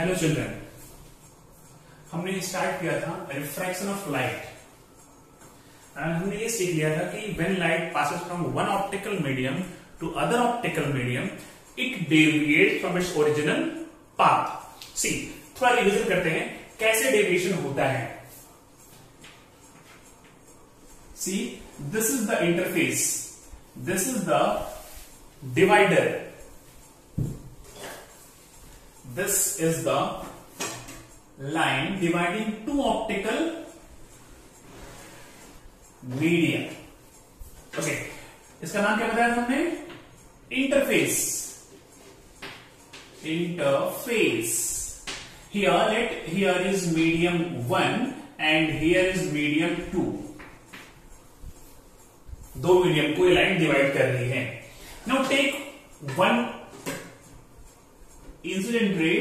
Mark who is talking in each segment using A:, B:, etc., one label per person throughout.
A: Hello children, हमने start किया था रिफ्रैक्शन ऑफ लाइट एंड हमने ये सीख लिया था कि when light passes from one optical medium to other optical medium it deviates from its original path. See थोड़ा रिविजन करते हैं कैसे डेविएशन होता है। See this is the interface, this is the divider, this is the line dividing two optical medium. Okay, इसका नाम क्या बताया हमने? Interface. Interface. Here is medium 1 and here is medium 2. दो मीडियम को ये लाइन डिवाइड कर रही है। Now take one incident ray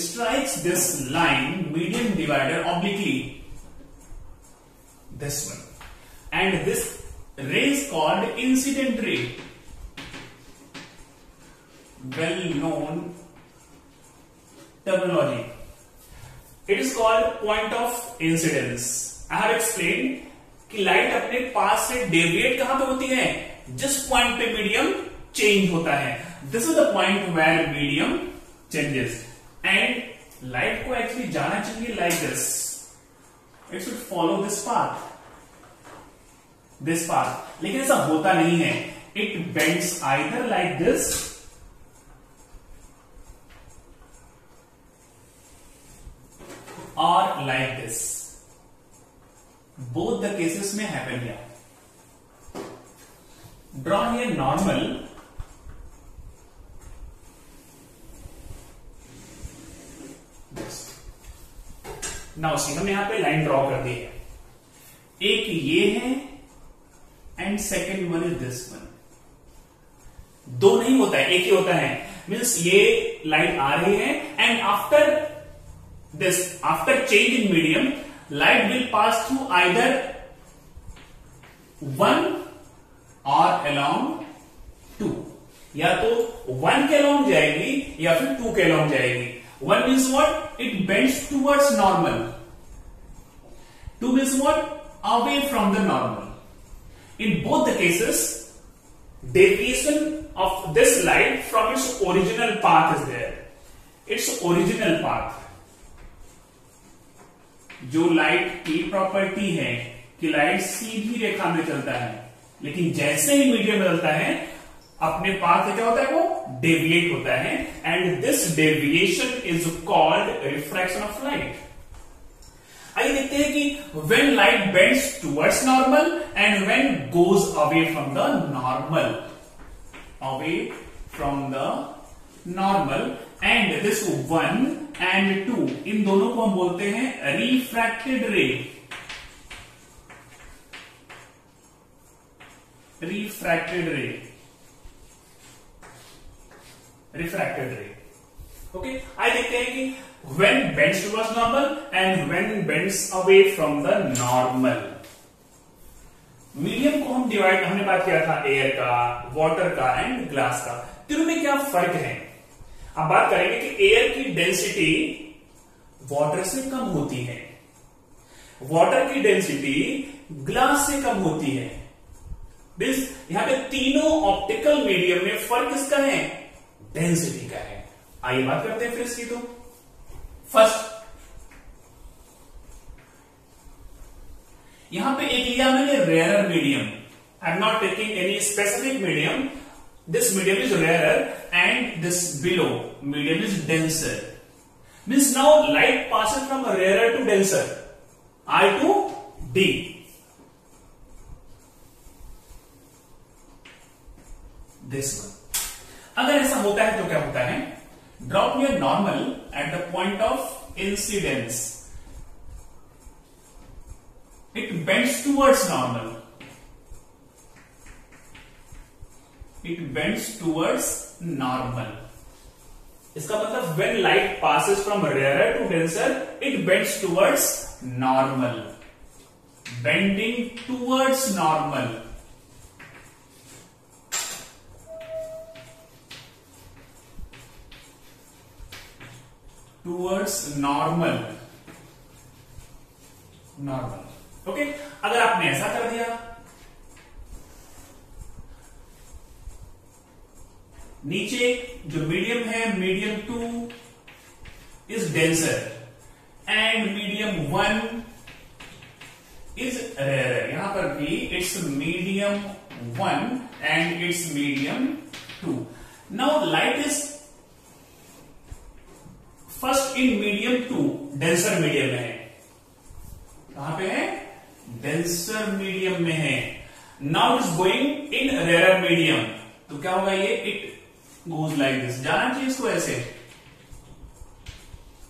A: strikes this line medium divider obliquely, this one, and this ray is called incident ray, well known terminology. It is called point of incidence. I have explained कि light अपने पास से deviate कहां पे होती है? जिस point पे medium change होता है। This is the point where medium changes and light को actually जाना चाहिए like this. It should follow this path. लेकिन ऐसा होता नहीं है. It bends either like this or like this. Both the cases may happen here. Draw here normal. Now see हमने यहां पे लाइन ड्रॉ कर दी है। एक ये है and second one is this one. दो नहीं होता है, एक ही होता है। मीन्स ये लाइट आ रही है and after this, after change in medium, light will pass through either one और अलोंग टू। या तो वन के अलोंग जाएगी या फिर टू के अलोंग जाएगी। One means what? It bends towards normal. Two means what? Away from the normal. In both the cases, deviation of this light from its original path is there. Its original path. जो light की property है कि light सीधी रेखा में चलता है, लेकिन जैसे ही medium बदलता है अपने पाथ से क्या होता है? वो डेविएट होता है and this deviation is called refraction of light. आइए देखते हैं कि when light bends towards normal and when goes away from the normal, away from the normal, and this 1 and 2, इन दोनों को हम बोलते हैं रिफ्रैक्टेड रे। रिफ्रैक्टेड रे, रिफ्रैक्टेड रे। ओके, आइए देखते हैं कि when bends towards normal and when bends away from the normal. Medium को हम डिवाइड, हमने बात किया था एयर का, वाटर का एंड ग्लास का। तीनों में क्या फर्क है? अब बात करेंगे कि एयर की डेंसिटी वाटर से कम होती है, वाटर की डेंसिटी ग्लास से कम होती है। यहां पे तीनों ऑप्टिकल मीडियम में फर्क किसका है? डेंसिटी का है। आइए बात करते हैं फिर इसकी। तो फर्स्ट यहां पे एक लिया मैंने rarer medium. I am not taking any specific medium. This medium is rarer and this below medium is denser. Means now light passes from rarer to denser, I to D. This one. अगर ऐसा होता है तो क्या होता है? Drop your normal at the point of incidence, it bends towards normal, it bends towards normal. इसका मतलब when light passes from rarer to denser it bends towards normal, bending towards normal. Towards normal. Normal, okay. अगर आपने ऐसा कर दिया, नीचे जो medium है, medium 2 is denser and medium 1 is rare. यहां पर भी it's medium 1 and it's medium 2। Now light is first in medium 2, denser medium में है। कहां पे है? डेंसर मीडियम में है। Now is going in rare medium, तो क्या होगा ये? It goes like this. जाना चाहिए इसको ऐसे,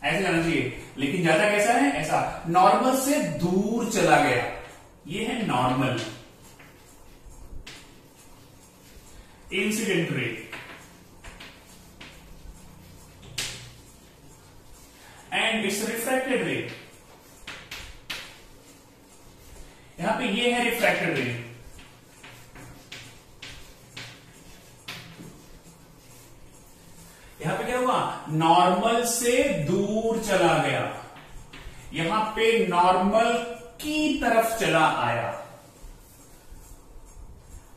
A: ऐसे जाना चाहिए, लेकिन जाता कैसा है? ऐसा, नॉर्मल से दूर चला गया। ये है normal. Incident ray and it's refracted रे। यहां पे ये है रिफ्रैक्टेड रे। यहां पे क्या हुआ? नॉर्मल से दूर चला गया। यहां पे नॉर्मल की तरफ चला आया।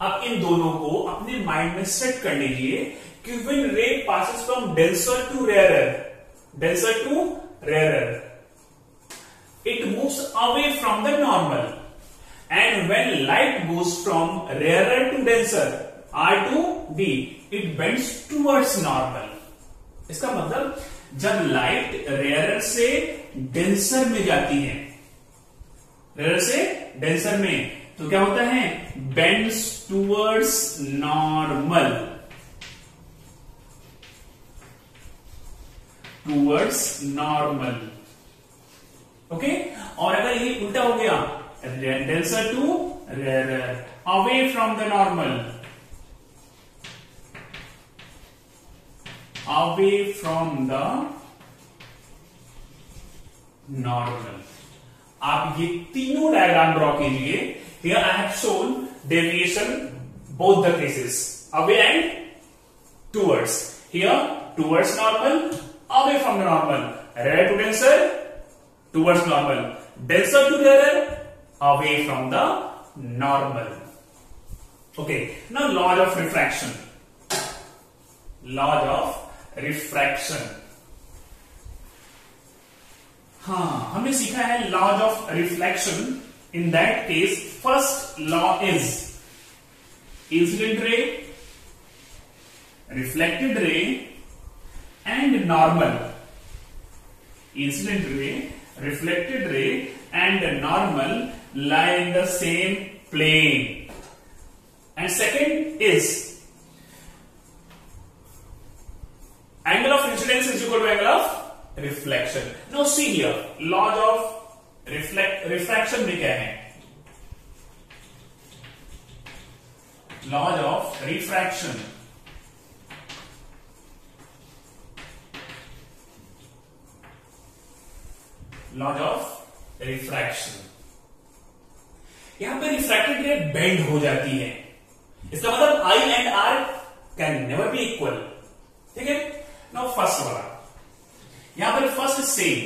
A: अब इन दोनों को अपने माइंड में सेट कर लीजिए कि when ray passes from denser to rarer, denser to rarer, it moves away from the normal, and when light goes from rarer to denser, R to D, it bends towards normal. इसका मतलब जब light rarer से denser में जाती है, rarer से denser में, तो क्या होता है? Bends towards normal, towards normal, okay. और अगर ये उल्टा हो गया, denser to rarer, away from the normal, away from the normal. आप ये तीनों डायग्राम ड्रॉ कीजिए। Here I have shown deviation both the cases, away and towards. Here towards normal, away from the normal, rare to denser, towards normal, denser to rarer, away from the normal. Okay, now law of refraction. Law of refraction. हाँ, हमने सीखा है law of reflection. In that case, first law is incident ray, reflected ray, and normal. Incident ray, reflected ray and normal lie in the same plane. And second is angle of incidence is equal to angle of reflection. Now see here, law of refraction में क्या है? Law of refraction. Law of refraction. यहां पर refracted रे bend हो जाती है, इसका मतलब I and R can never be equal. ठीक है। नाउ फर्स्ट वाला, यहां पर first same,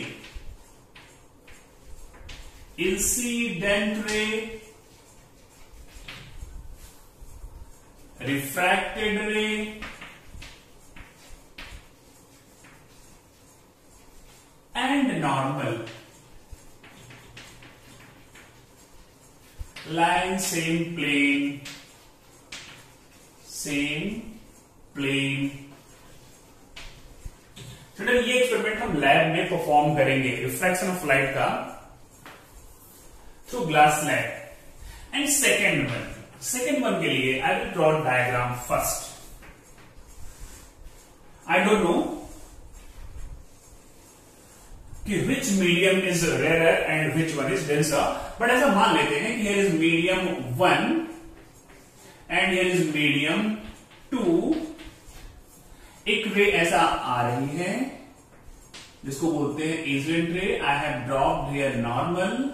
A: incident ray, refracted ray and normal line same plane, same plane। Student ये एक्सपेरिमेंट हम लैब में परफॉर्म करेंगे, रिफ्रैक्शन ऑफ लाइट का through glass slab. And second one के लिए I will draw diagram first. I don't know कि which medium is rarer and which one is denser, but ऐसा मान लेते हैं कि here is medium 1 and here is medium 2। एक रे ऐसा आ रही है जिसको बोलते हैं incident ray. I have dropped here normal.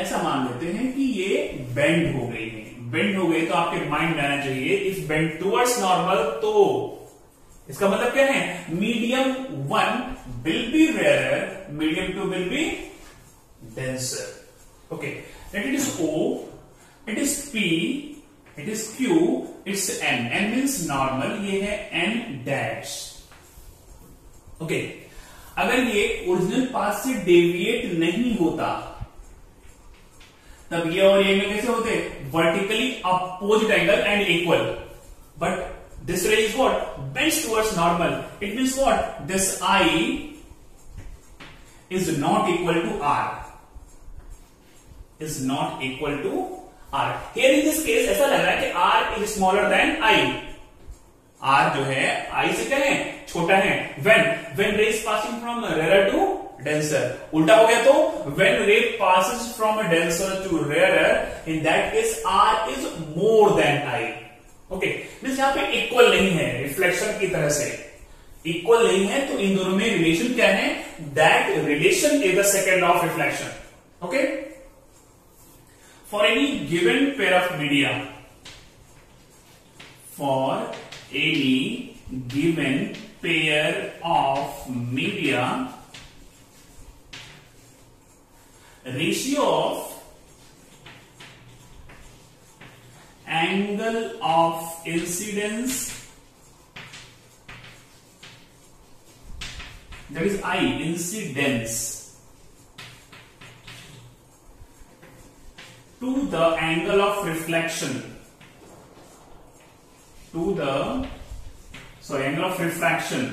A: ऐसा मान लेते हैं कि ये बेंड हो गई है। बेंड हो गई तो आपके माइंड में आना चाहिए इफ बेंड टुवर्ड्स नॉर्मल तो इसका मतलब क्या है, medium 1 will be rare, medium 2 will be denser. Okay, it is O, it is P, it is Q, it's N। N means normal, ये है N डैश। ओके, अगर ये ओरिजिनल पाथ से डेविएट नहीं होता तब ये और ये एंगल कैसे होते, vertically opposite angle and equal. But this ray is what, bends towards normal. It means what, this I is not equal to R, is not equal to R. Here in this case ऐसा लग रहा है कि R is smaller than I. R जो है I से क्या है, छोटा है। when ray is passing from rarer to denser, उल्टा हो गया तो when ray passes from a denser to rarer, in that case R is more than I. Okay, means यहां पे इक्वल नहीं है, रिफ्लेक्शन की तरह से इक्वल नहीं है, तो इन दोनों में रिलेशन क्या है, that relation is the second law of reflection. Okay, for any given pair of media, for any given pair of media, ratio of angle of incidence, that is I, incidence, to the angle of reflection, angle of refraction,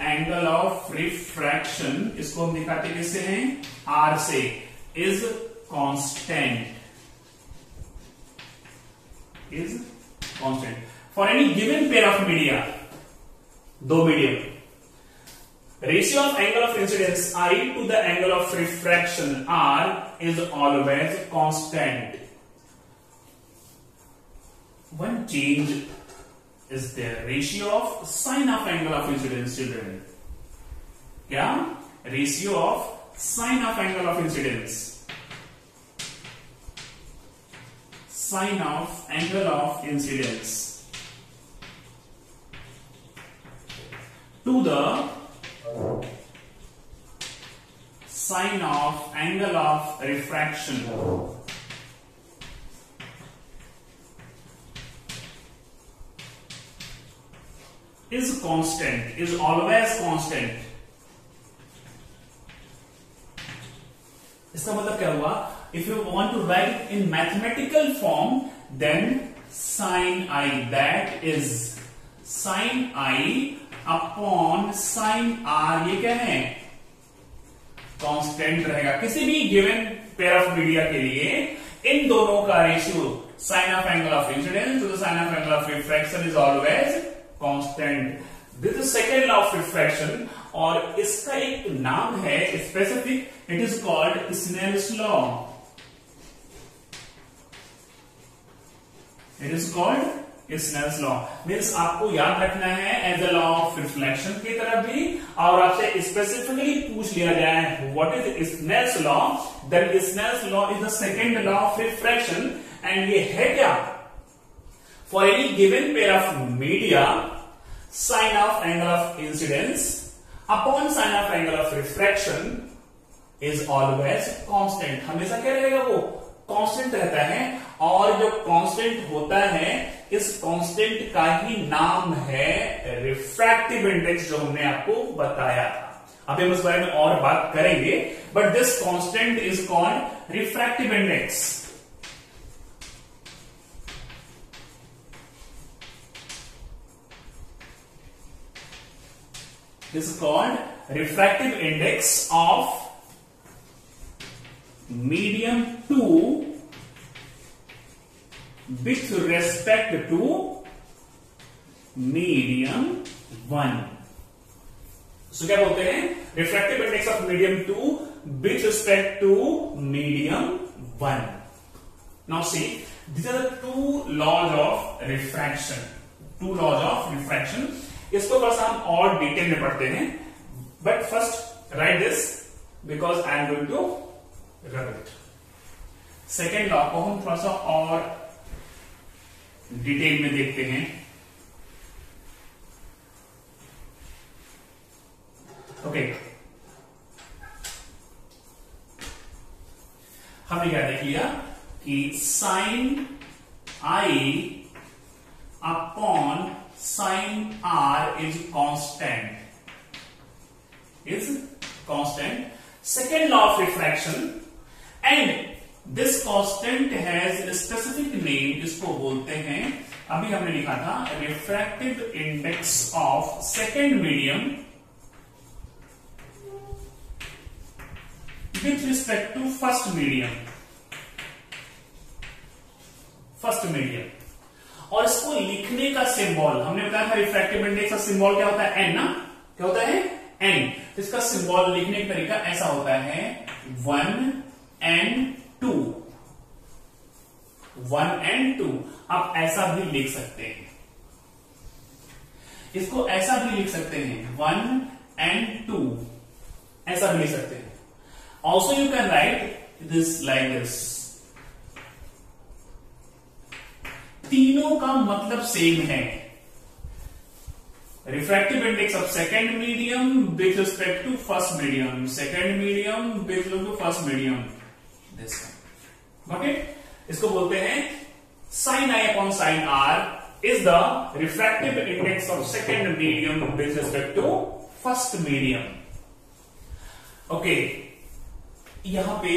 A: angle of refraction, इसको हम दिखाते किससे हैं, R से, is constant, is constant for any given pair of media, दो medium, ratio of angle of incidence I to the angle of refraction R is always constant. One change is there, ratio of sin of angle of incidence, children. क्या, ratio of sin of angle of incidence, sin of angle of incidence to the sin of angle of refraction is constant, is always constant. इसका मतलब क्या हुआ, if you want to write in mathematical form, then sin I, that is sin I upon sin R, ये क्या है, constant रहेगा। किसी भी गिवन पेयर ऑफ मीडिया के लिए इन दोनों का ratio sine of angle of incidence to the sine of angle of refraction is always constant. This is second law of refraction, और इसका एक नाम है specific, it is called Snell's law. It is called Snell's law. Means आपको याद रखना है as a law of reflection की तरफ भी, और आपसे स्पेसिफिकली पूछ लिया जाए what is Snell's law, then Snell's law is the second law of refraction. And ये है क्या, for any given pair of media, sine of angle of incidence upon sine of angle of refraction is always constant. हमेशा क्या रहेगा, वो constant रहता है, और जो कांस्टेंट होता है इस कांस्टेंट का ही नाम है रिफ्रैक्टिव इंडेक्स, जो हमने आपको बताया था। अभी हम उस बारे में और बात करेंगे, but this constant is called refractive index. This is called refractive index of medium 2 with respect to medium 1. So क्या बोलते हैं, refractive index of medium 2 with respect to medium 1. Now see, these are the two laws of refraction. Two laws of refraction. इसको बस हम और detail में पढ़ते हैं, but first write this because I am going to rub it. Second law को हम थोड़ा सा और डिटेल में देखते हैं। कि sine I upon sine R is constant, second law of refraction, and this constant has a specific name, इसको बोलते हैं, अभी हमने लिखा था refractive index of second medium with respect to first medium, और इसको लिखने का सिंबल हमने बताया था, रिफ्रैक्टिव इंडेक्स का सिंबल क्या होता है, एन ना, क्या होता है, एन। इसका सिंबल लिखने का तरीका ऐसा होता है 1 and 2, 1 and 2। आप ऐसा भी लिख सकते हैं, इसको ऐसा भी लिख सकते हैं 1 and 2, ऐसा भी लिख सकते हैं। Also you can write this like this. तीनों का मतलब सेम है, refractive index of second medium with respect to first medium, second medium with respect to first medium, this got it. इसको बोलते हैं sine I upon sine R is the refractive index of second medium with respect to first medium. Okay, यहां पे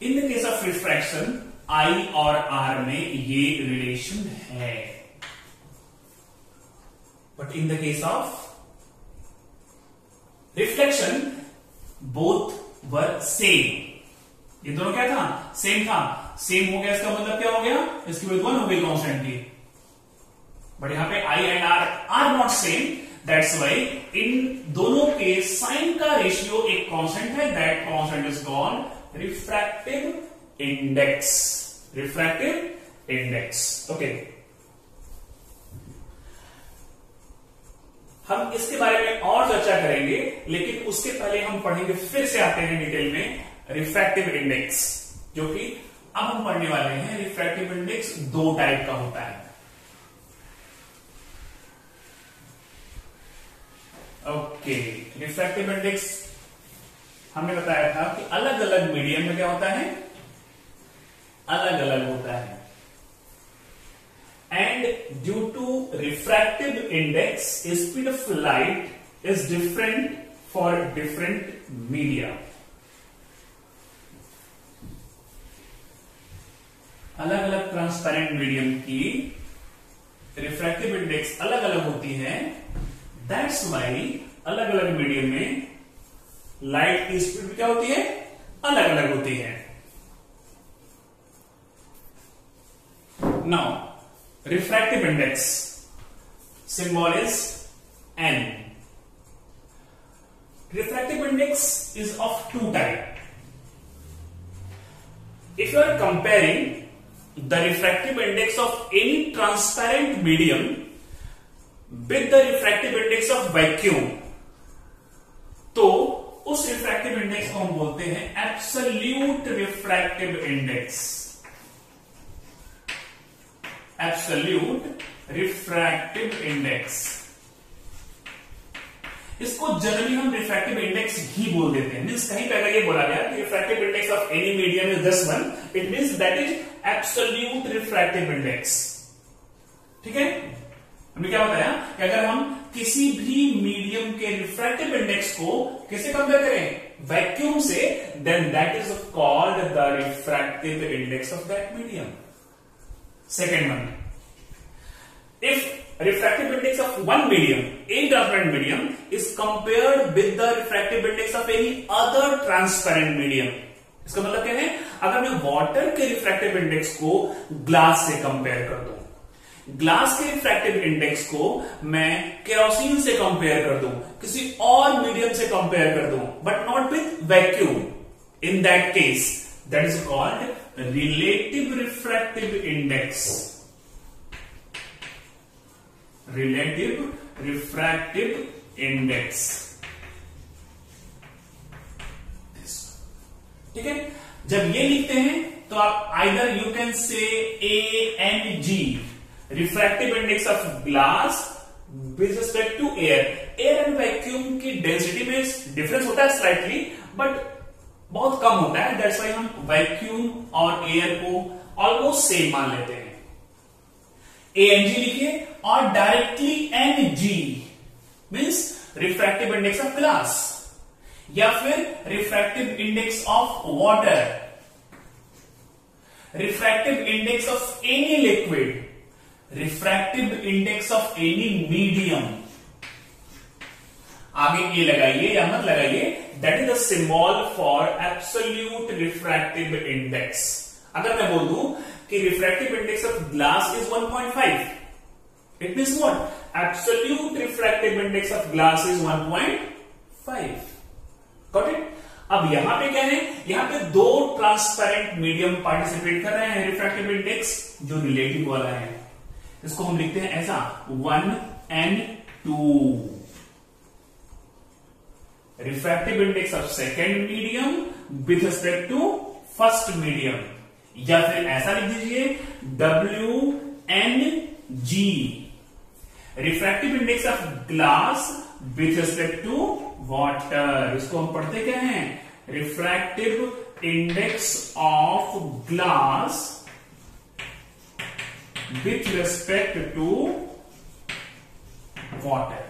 A: in the case of refraction I और R में ये relation है, but in the case of reflection both were same। ये दोनों क्या था, सेम था, सेम हो गया, इसका मतलब क्या हो गया, इसकी वैल्यू 1 हो गई कांस्टेंट की। बट यहां पे I and R not same, that's why इन दोनों के साइन का रेशियो एक कांस्टेंट है, that constant is called refractive index, refractive index. Okay, हम इसके बारे में और चर्चा करेंगे, लेकिन उसके पहले हम पढ़ेंगे, फिर से आते हैं डिटेल में रिफ्रैक्टिव इंडेक्स, जो कि अब हम पढ़ने वाले हैं। रिफ्रैक्टिव इंडेक्स दो टाइप का होता है। ओके, रिफ्रैक्टिव इंडेक्स हमने बताया था कि अलग अलग मीडियम में क्या होता है, अलग अलग होता है। And due to refractive index, speed of light is different for different media। अलग अलग ट्रांसपेरेंट मीडियम की रिफ्रैक्टिव इंडेक्स अलग अलग होती है, दैट्स वाई अलग अलग मीडियम में लाइट की स्पीड क्या होती है, अलग अलग होती है। Now refractive index symbol is n। refractive index is of two type। if you are comparing the refractive index of any transparent medium with the refractive index of vacuum, तो उस refractive index को हम बोलते हैं absolute refractive index, absolute refractive index. इसको generally हम refractive index ही बोल देते हैं, मींस कहीं पहले ये बोला गया कि refractive index of any medium is this one, it means that is absolute refractive index. ठीक है, हमने क्या बताया कि अगर हम किसी भी मीडियम के रिफ्रैक्टिव इंडेक्स को किससे कंपेयर करें, वैक्यूम से, then that is called the refractive index of that medium. Second one, if refractive index of one medium, any transparent medium, is compared with the refractive index of any other transparent medium, इसका मतलब क्या है, अगर मैं water के refractive index को glass से compare कर दूं, ग्लास के रिफ्रैक्टिव इंडेक्स को मैं केरोसिन से कंपेयर कर दूं, किसी और मीडियम से कंपेयर कर दूं, but not with vacuum, in that case that is called relative refractive index, relative refractive index। ठीक है, जब ये लिखते हैं तो आप either you can say ANG, refractive index of glass with respect to air. Air and vacuum की density में डिफरेंस होता है स्लाइटली, बट बहुत कम होता है, दैट्स वाई हम वैक्यूम और एयर को ऑलमोस्ट सेम मान लेते हैं, ANG लिखिए और directly NG means refractive index of glass या फिर refractive index of water, refractive index of any liquid, refractive index of any medium. आगे ये लगाइए या मत लगाइए, that is the symbol for absolute refractive index. अगर मैं बोल दूं कि refractive index of glass is 1.5, it means what? Absolute refractive index of glass is 1.5। Got it? अब यहां पे क्या है, यहां पे दो ट्रांसपेरेंट मीडियम पार्टिसिपेट कर रहे हैं, रिफ्रैक्टिव इंडेक्स जो रिलेटिव वाला है, इसको हम लिखते हैं ऐसा 1n2, refractive index of second medium with respect to first medium, या फिर ऐसा लिख दीजिए WNG, refractive index of glass with respect to water. इसको हम पढ़ते क्या हैं? Refractive index of glass with respect to water.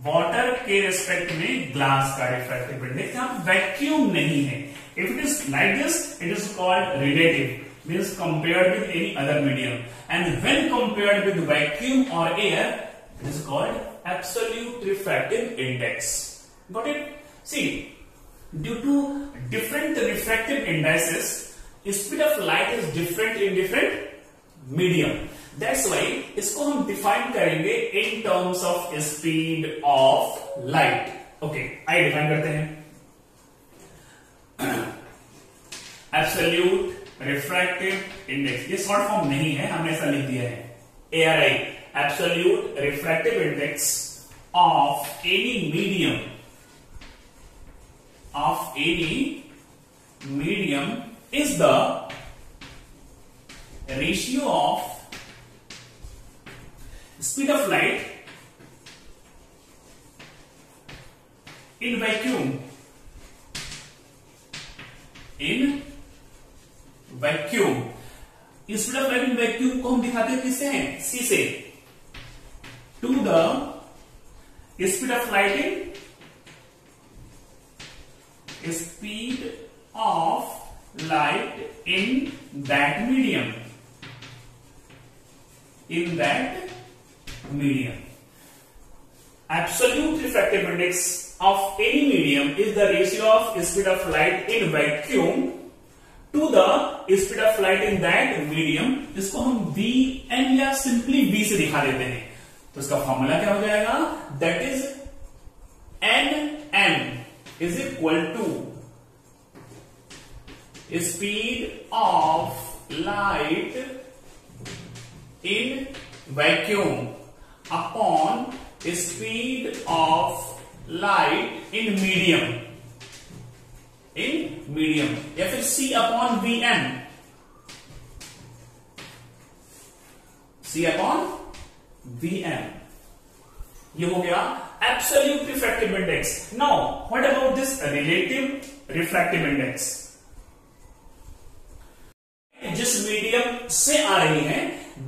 A: Water के रिस्पेक्ट में ग्लास का रिफ्रैक्टिव इंडेक्स, यहां वैक्यूम नहीं है। If it is like this, it is called relative, means compared with any other medium, and when compared with vacuum or air, it is called absolute refractive index. Got it? See, due to different refractive indices, speed of light is different in different medium. That's why इसको हम define करेंगे in terms of speed of light. Okay, आइए define करते हैं। Absolute refractive index, ये short form नहीं है, हमने ऐसा लिख दिया है ARI, absolute refractive index of any medium is the ratio of speed of light in vacuum, vacuum. Speed of light in vacuum को हम दिखाते हैं किससे? C से, to the speed of light in that medium, Absolute refractive index of any medium is the ratio of speed of light in vacuum to the speed of light in that medium। इसको हम Vn या simply V से दिखा देते हैं, तो इसका formula क्या हो जाएगा? That is Nm is equal to speed of light in vacuum upon speed of light in medium, या फिर C अपॉन Vn, ये हो गया absolute refractive index. Now what about this relative refractive index? जिस medium से आ रही है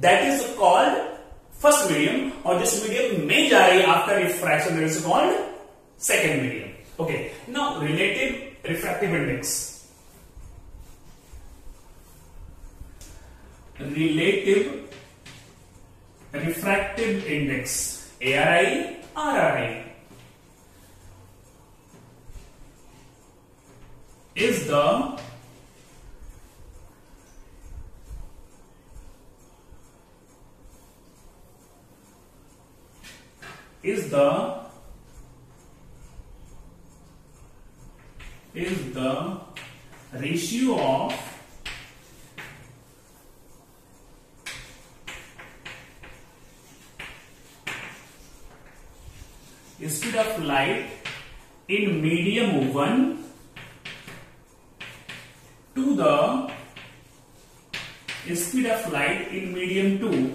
A: that is called first medium, और जिस मीडियम में जा रही है after refraction that is called second medium. Okay, now relative refractive index, relative refractive index ARI RRI is the ratio of speed of light in medium 1 to the speed of light in medium 2.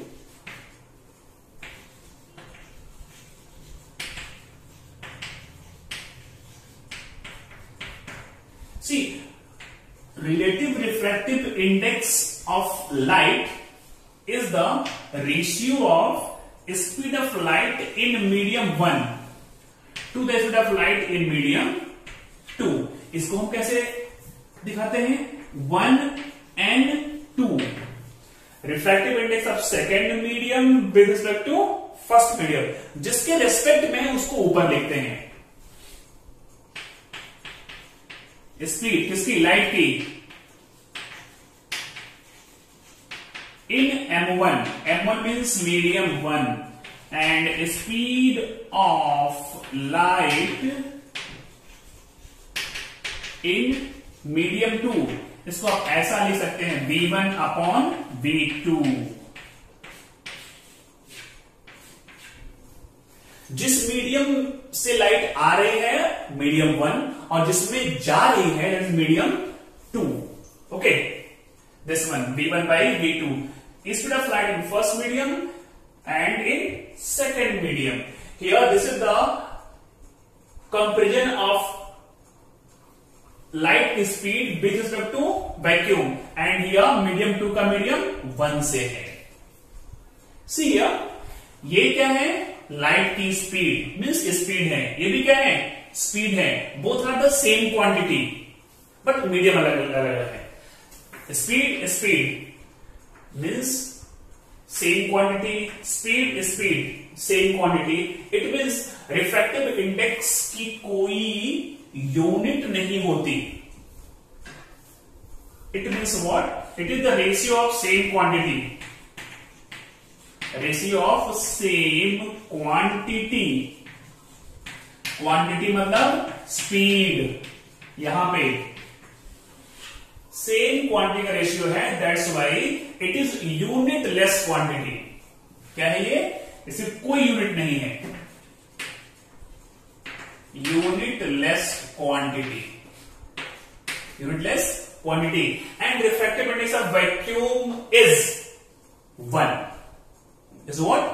A: See, relative refractive index of light is the ratio of speed of light in medium 1 to the speed of light in medium 2. इसको हम कैसे दिखाते हैं? 1 and 2. Refractive index of second medium with respect to first medium, जिसके respect में उसको ऊपर लिखते हैं। स्पीड किसकी? लाइट की। in M1 means medium 1 and speed of light in medium 2, इसको आप ऐसा लिख सकते हैं V1 upon V2। जिस मीडियम से लाइट आ रही है मीडियम 1 और जिसमें जा रही है medium 2। Okay, this one V1 by V2, speed of light in first medium and in second medium. Here this is the comparison of light speed with respect to vacuum and here medium 2 का medium 1 से है। See here, ये क्या है? Light की speed means speed है, ये भी क्या है? स्पीड है। Both are the same quantity but medium अलग अलग है। Speed means same quantity, speed same quantity. It means refractive index की कोई यूनिट नहीं होती। It means what? It is the ratio of same quantity. Ratio of same quantity. Quantity मतलब speed, यहां पे सेम क्वांटिटी का रेशियो है, that's why it is unit less quantity. क्या है ये? इसमें कोई यूनिट नहीं है, unit less quantity, unit less quantity. And refractive index of vacuum is 1। Is what?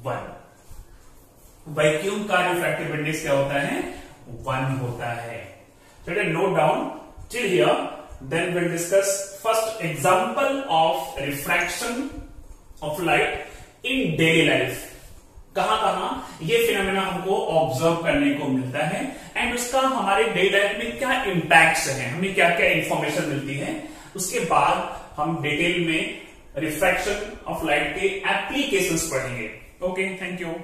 A: 1। Vacuum का रिफ्रैक्टिव इंडेक्स क्या होता है? 1 होता है। चलिए note down till here, then we'll discuss first example of refraction of light in daily life। कहां ये phenomena हमको ऑब्जर्व करने को मिलता है एंड उसका हमारे डेली लाइफ में क्या इंपैक्ट्स है, हमें क्या क्या इंफॉर्मेशन मिलती है। उसके बाद हम डिटेल में रिफ्रैक्शन ऑफ लाइट के एप्लीकेशंस पढ़ेंगे। Okay, thank you.